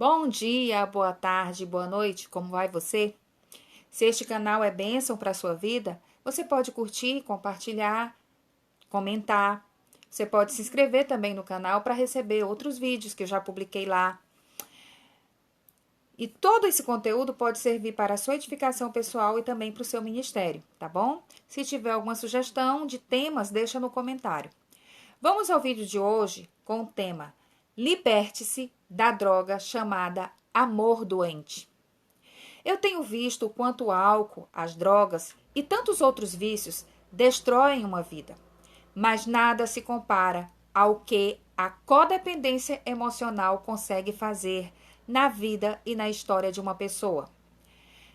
Bom dia, boa tarde, boa noite, como vai você? Se este canal é bênção para a sua vida, você pode curtir, compartilhar, comentar. Você pode se inscrever também no canal para receber outros vídeos que eu já publiquei lá. E todo esse conteúdo pode servir para a sua edificação pessoal e também para o seu ministério, tá bom? Se tiver alguma sugestão de temas, deixa no comentário. Vamos ao vídeo de hoje com o tema Liberte-se da droga chamada amor doente. Eu tenho visto o quanto o álcool, as drogas e tantos outros vícios destroem uma vida, mas nada se compara ao que a codependência emocional consegue fazer na vida e na história de uma pessoa.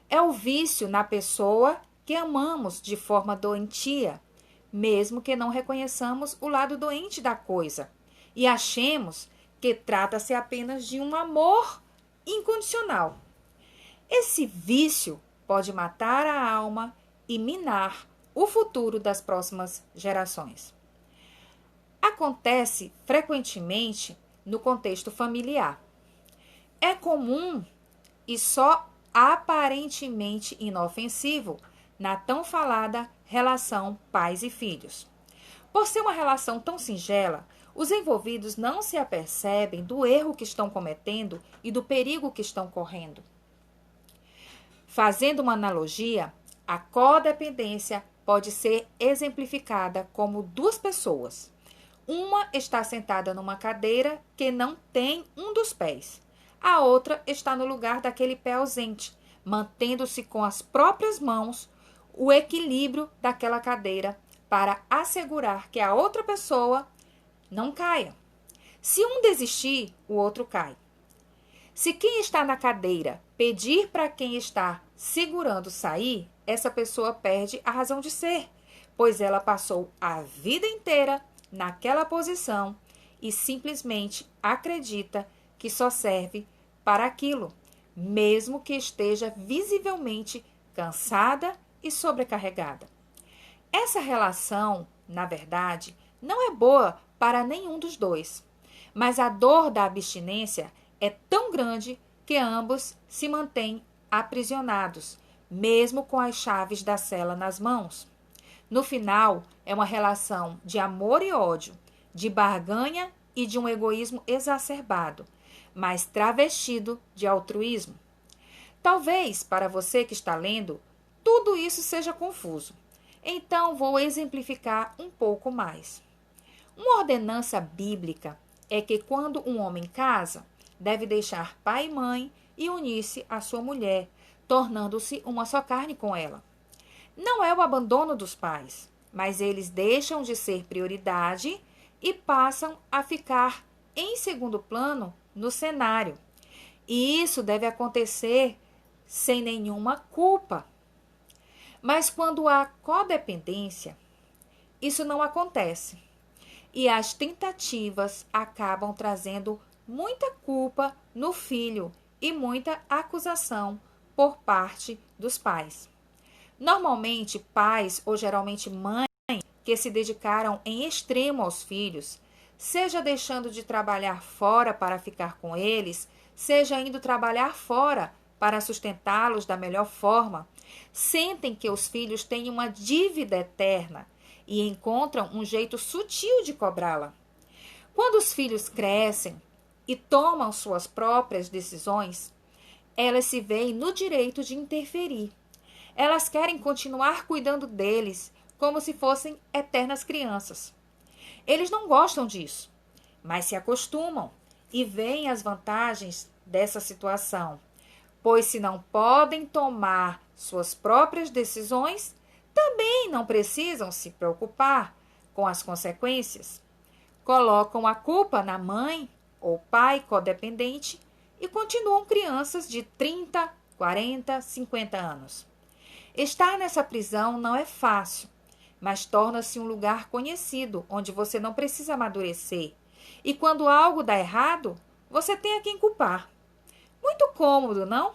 É o vício na pessoa que amamos de forma doentia, mesmo que não reconheçamos o lado doente da coisa e achemos que trata-se apenas de um amor incondicional. Esse vício pode matar a alma e minar o futuro das próximas gerações. Acontece frequentemente no contexto familiar. É comum e só aparentemente inofensivo na tão falada relação pais e filhos. Por ser uma relação tão singela, os envolvidos não se apercebem do erro que estão cometendo e do perigo que estão correndo. Fazendo uma analogia, a codependência pode ser exemplificada como duas pessoas. Uma está sentada numa cadeira que não tem um dos pés. A outra está no lugar daquele pé ausente, mantendo-se com as próprias mãos o equilíbrio daquela cadeira para assegurar que a outra pessoa não caia. Se um desistir, o outro cai. Se quem está na cadeira pedir para quem está segurando sair, essa pessoa perde a razão de ser, pois ela passou a vida inteira naquela posição e simplesmente acredita que só serve para aquilo, mesmo que esteja visivelmente cansada e sobrecarregada. Essa relação, na verdade, não é boa para nenhum dos dois, mas a dor da abstinência é tão grande que ambos se mantêm aprisionados, mesmo com as chaves da cela nas mãos. No final, é uma relação de amor e ódio, de barganha e de um egoísmo exacerbado, mas travestido de altruísmo. Talvez, para você que está lendo, tudo isso seja confuso. Então, vou exemplificar um pouco mais. Uma ordenança bíblica é que quando um homem casa, deve deixar pai e mãe e unir-se à sua mulher, tornando-se uma só carne com ela. Não é o abandono dos pais, mas eles deixam de ser prioridade e passam a ficar em segundo plano no cenário. E isso deve acontecer sem nenhuma culpa. Mas quando há codependência, isso não acontece. E as tentativas acabam trazendo muita culpa no filho e muita acusação por parte dos pais. Normalmente, pais ou geralmente mães que se dedicaram em extremo aos filhos, seja deixando de trabalhar fora para ficar com eles, seja indo trabalhar fora para sustentá-los da melhor forma, sentem que os filhos têm uma dívida eterna e encontram um jeito sutil de cobrá-la. Quando os filhos crescem e tomam suas próprias decisões, elas se veem no direito de interferir. Elas querem continuar cuidando deles como se fossem eternas crianças. Eles não gostam disso, mas se acostumam e veem as vantagens dessa situação, pois se não podem tomar suas próprias decisões, também não precisam se preocupar com as consequências. Colocam a culpa na mãe ou pai codependente e continuam crianças de 30, 40, 50 anos. Estar nessa prisão não é fácil, mas torna-se um lugar conhecido onde você não precisa amadurecer. E quando algo dá errado, você tem a quem culpar. Muito cômodo, não?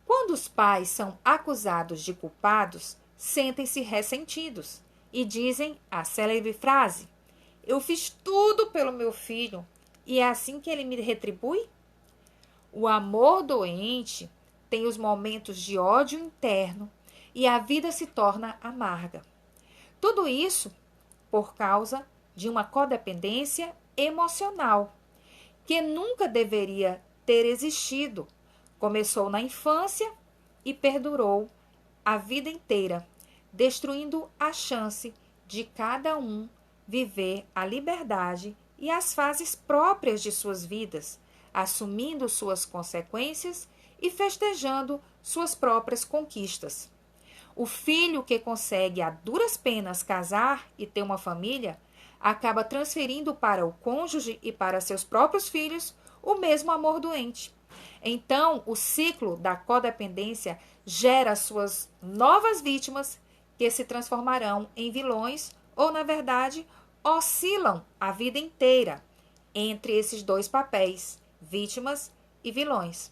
Quando os pais são acusados de culpados, sentem-se ressentidos e dizem a célebre frase: "Eu fiz tudo pelo meu filho e é assim que ele me retribui?" O amor doente tem os momentos de ódio interno e a vida se torna amarga. Tudo isso por causa de uma codependência emocional que nunca deveria ter existido. Começou na infância e perdurou a vida inteira, destruindo a chance de cada um viver a liberdade e as fases próprias de suas vidas, assumindo suas consequências e festejando suas próprias conquistas. O filho que consegue a duras penas casar e ter uma família acaba transferindo para o cônjuge e para seus próprios filhos o mesmo amor doente. Então, o ciclo da codependência gera suas novas vítimas que se transformarão em vilões ou, na verdade, oscilam a vida inteira entre esses dois papéis, vítimas e vilões.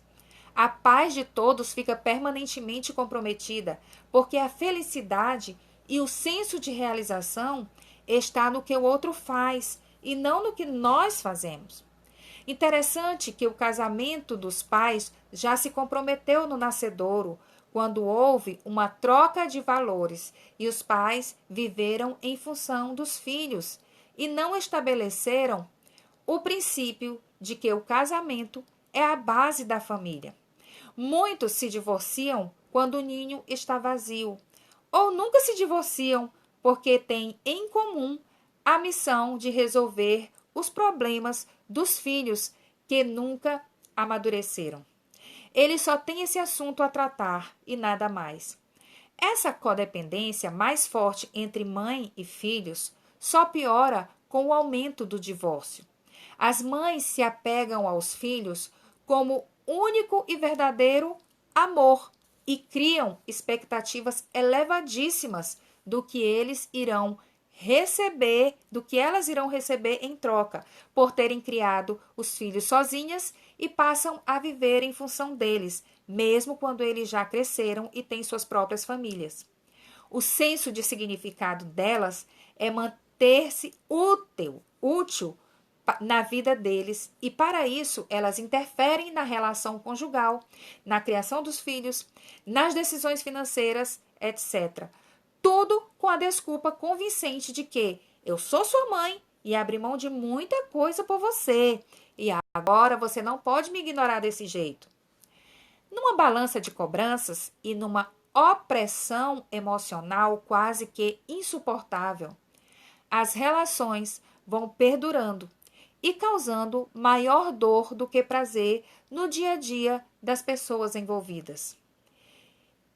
A paz de todos fica permanentemente comprometida, porque a felicidade e o senso de realização está no que o outro faz e não no que nós fazemos. Interessante que o casamento dos pais já se comprometeu no nascedouro, quando houve uma troca de valores e os pais viveram em função dos filhos e não estabeleceram o princípio de que o casamento é a base da família. Muitos se divorciam quando o ninho está vazio, ou nunca se divorciam porque têm em comum a missão de resolver os problemas dos filhos que nunca amadureceram. Eles só têm esse assunto a tratar e nada mais. Essa codependência mais forte entre mãe e filhos só piora com o aumento do divórcio. As mães se apegam aos filhos como único e verdadeiro amor e criam expectativas elevadíssimas do que eles irão receber, do que elas irão receber em troca, por terem criado os filhos sozinhas e passam a viver em função deles, mesmo quando eles já cresceram e têm suas próprias famílias. O senso de significado delas é manter-se útil na vida deles e, para isso, elas interferem na relação conjugal, na criação dos filhos, nas decisões financeiras, etc. Tudo com a desculpa convincente de que eu sou sua mãe e abri mão de muita coisa por você e agora você não pode me ignorar desse jeito. Numa balança de cobranças e numa opressão emocional quase que insuportável, as relações vão perdurando e causando maior dor do que prazer no dia a dia das pessoas envolvidas.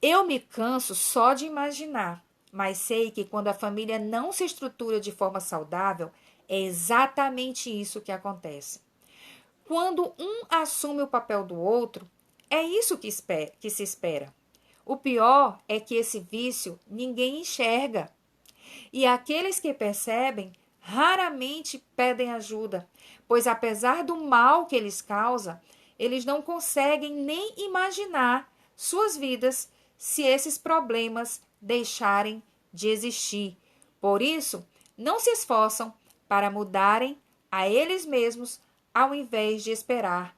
Eu me canso só de imaginar, mas sei que quando a família não se estrutura de forma saudável, é exatamente isso que acontece. Quando um assume o papel do outro, é isso que se espera. O pior é que esse vício ninguém enxerga. E aqueles que percebem raramente pedem ajuda, pois apesar do mal que eles causam, eles não conseguem nem imaginar suas vidas se esses problemas deixarem de existir. Por isso, não se esforçam para mudarem a eles mesmos ao invés de esperar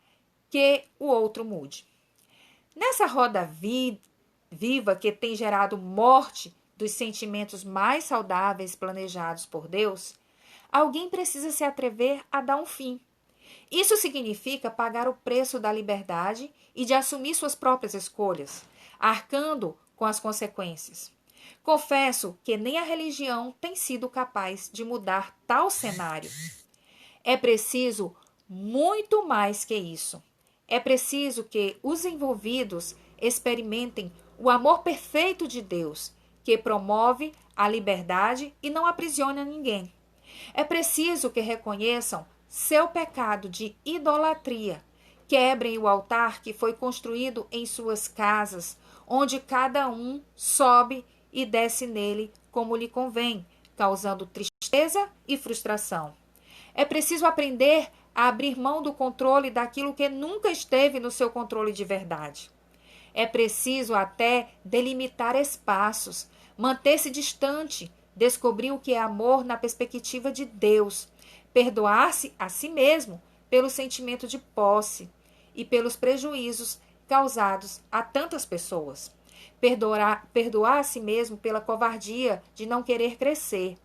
que o outro mude. Nessa roda viva que tem gerado morte dos sentimentos mais saudáveis planejados por Deus, alguém precisa se atrever a dar um fim. Isso significa pagar o preço da liberdade e de assumir suas próprias escolhas, arcando com as consequências. Confesso que nem a religião tem sido capaz de mudar tal cenário. É preciso muito mais que isso. É preciso que os envolvidos experimentem o amor perfeito de Deus, que promove a liberdade e não aprisiona ninguém. É preciso que reconheçam seu pecado de idolatria, quebrem o altar que foi construído em suas casas, onde cada um sobe e desce nele como lhe convém, causando tristeza e frustração. É preciso aprender a abrir mão do controle daquilo que nunca esteve no seu controle de verdade. É preciso até delimitar espaços, manter-se distante, descobrir o que é amor na perspectiva de Deus, perdoar-se a si mesmo pelo sentimento de posse e pelos prejuízos causados a tantas pessoas. Perdoar a si mesmo pela covardia de não querer crescer.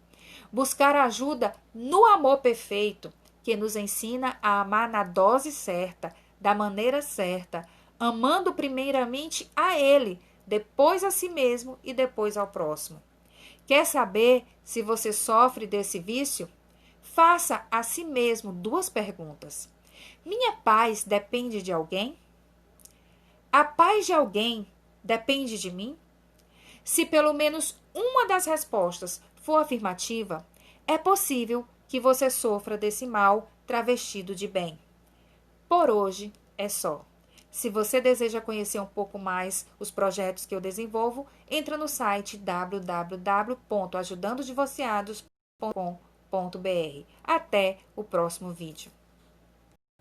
Buscar ajuda no amor perfeito, que nos ensina a amar na dose certa, da maneira certa, amando primeiramente a Ele, depois a si mesmo e depois ao próximo. Quer saber se você sofre desse vício? Faça a si mesmo 2 perguntas. Minha paz depende de alguém? A paz de alguém depende de mim? Se pelo menos uma das respostas for afirmativa, é possível que você sofra desse mal travestido de bem. Por hoje é só. Se você deseja conhecer um pouco mais os projetos que eu desenvolvo, entra no site www.ajudandodivorciados.com.br. Até o próximo vídeo.